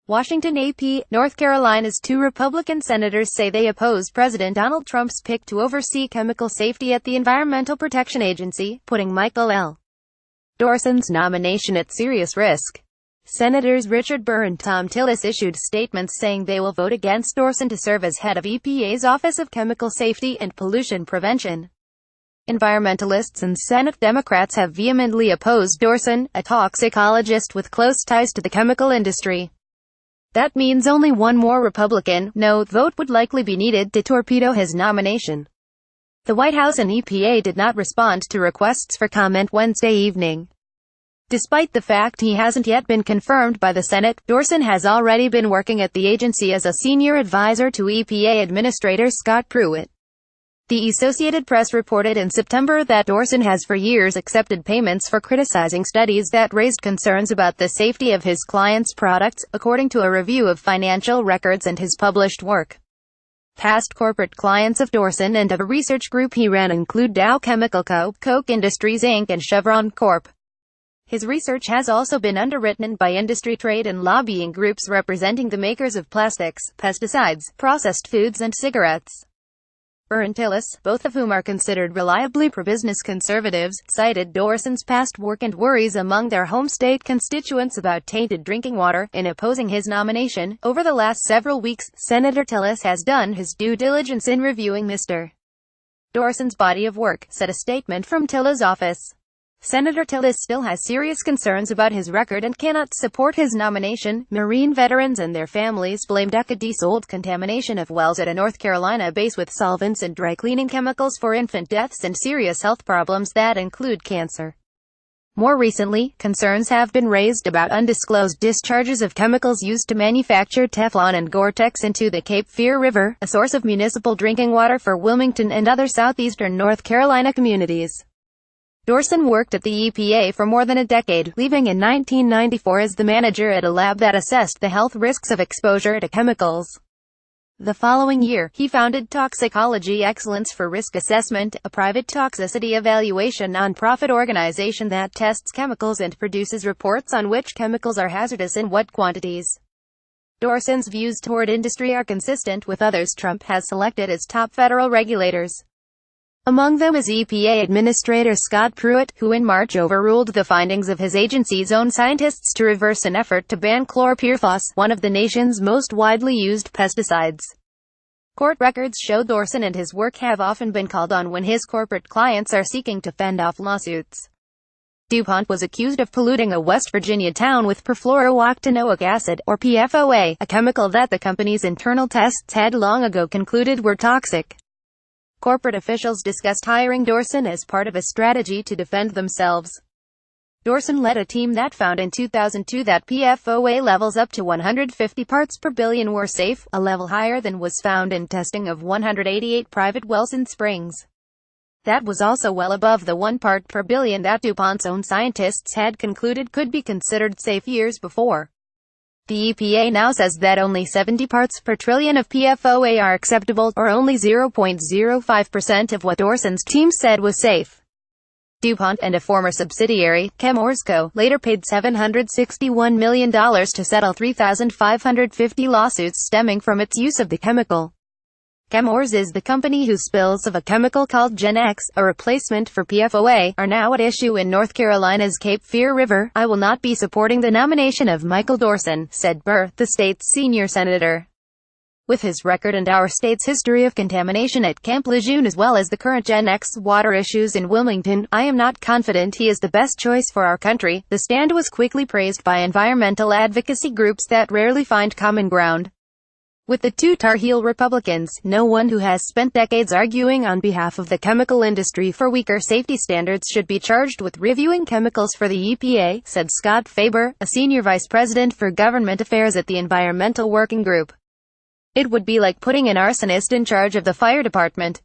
Washington AP, North Carolina's two Republican senators say they oppose President Donald Trump's pick to oversee chemical safety at the Environmental Protection Agency, putting Michael L. Dourson's nomination at serious risk. Senators Richard Burr and Thom Tillis issued statements saying they will vote against Dourson to serve as head of EPA's Office of Chemical Safety and Pollution Prevention. Environmentalists and Senate Democrats have vehemently opposed Dourson, a toxicologist with close ties to the chemical industry. That means only one more Republican no vote would likely be needed to torpedo his nomination. The White House and EPA did not respond to requests for comment Wednesday evening. Despite the fact he hasn't yet been confirmed by the Senate, Dourson has already been working at the agency as a senior advisor to EPA Administrator Scott Pruitt. The Associated Press reported in September that Dourson has for years accepted payments for criticizing studies that raised concerns about the safety of his clients' products, according to a review of financial records and his published work. Past corporate clients of Dourson and of a research group he ran include Dow Chemical Co., Koch Industries Inc. and Chevron Corp. His research has also been underwritten by industry trade and lobbying groups representing the makers of plastics, pesticides, processed foods and cigarettes. Burr and Tillis, both of whom are considered reliably pro-business conservatives, cited Dourson's past work and worries among their home state constituents about tainted drinking water in opposing his nomination. Over the last several weeks, Senator Tillis has done his due diligence in reviewing Mr. Dourson's body of work, said a statement from Tillis' office. Senator Tillis still has serious concerns about his record and cannot support his nomination. Marine veterans and their families blame decades-old contamination of wells at a North Carolina base with solvents and dry cleaning chemicals for infant deaths and serious health problems that include cancer. More recently, concerns have been raised about undisclosed discharges of chemicals used to manufacture Teflon and Gore-Tex into the Cape Fear River, a source of municipal drinking water for Wilmington and other southeastern North Carolina communities. Dourson worked at the EPA for more than a decade, leaving in 1994 as the manager at a lab that assessed the health risks of exposure to chemicals. The following year, he founded Toxicology Excellence for Risk Assessment, a private toxicity evaluation nonprofit organization that tests chemicals and produces reports on which chemicals are hazardous in what quantities. Dourson's views toward industry are consistent with others Trump has selected as top federal regulators. Among them is EPA Administrator Scott Pruitt, who in March overruled the findings of his agency's own scientists to reverse an effort to ban chlorpyrifos, one of the nation's most widely used pesticides. Court records show Dourson and his work have often been called on when his corporate clients are seeking to fend off lawsuits. DuPont was accused of polluting a West Virginia town with perfluorooctanoic acid, or PFOA, a chemical that the company's internal tests had long ago concluded were toxic. Corporate officials discussed hiring Dourson as part of a strategy to defend themselves. Dourson led a team that found in 2002 that PFOA levels up to 150 parts per billion were safe, a level higher than was found in testing of 188 private wells in Springs. That was also well above the 1 part per billion that DuPont's own scientists had concluded could be considered safe years before. The EPA now says that only 70 parts per trillion of PFOA are acceptable, or only 0.05% of what Dourson's team said was safe. DuPont and a former subsidiary, Chemours, later paid $761 million to settle 3,550 lawsuits stemming from its use of the chemical. Chemours is the company whose spills of a chemical called Gen X, a replacement for PFOA, are now at issue in North Carolina's Cape Fear River. I will not be supporting the nomination of Michael Dourson, said Burr, the state's senior senator. With his record and our state's history of contamination at Camp Lejeune as well as the current Gen X water issues in Wilmington, I am not confident he is the best choice for our country. The stand was quickly praised by environmental advocacy groups that rarely find common ground with the two Tar Heel Republicans. No one who has spent decades arguing on behalf of the chemical industry for weaker safety standards should be charged with reviewing chemicals for the EPA, said Scott Faber, a senior vice president for government affairs at the Environmental Working Group. It would be like putting an arsonist in charge of the fire department.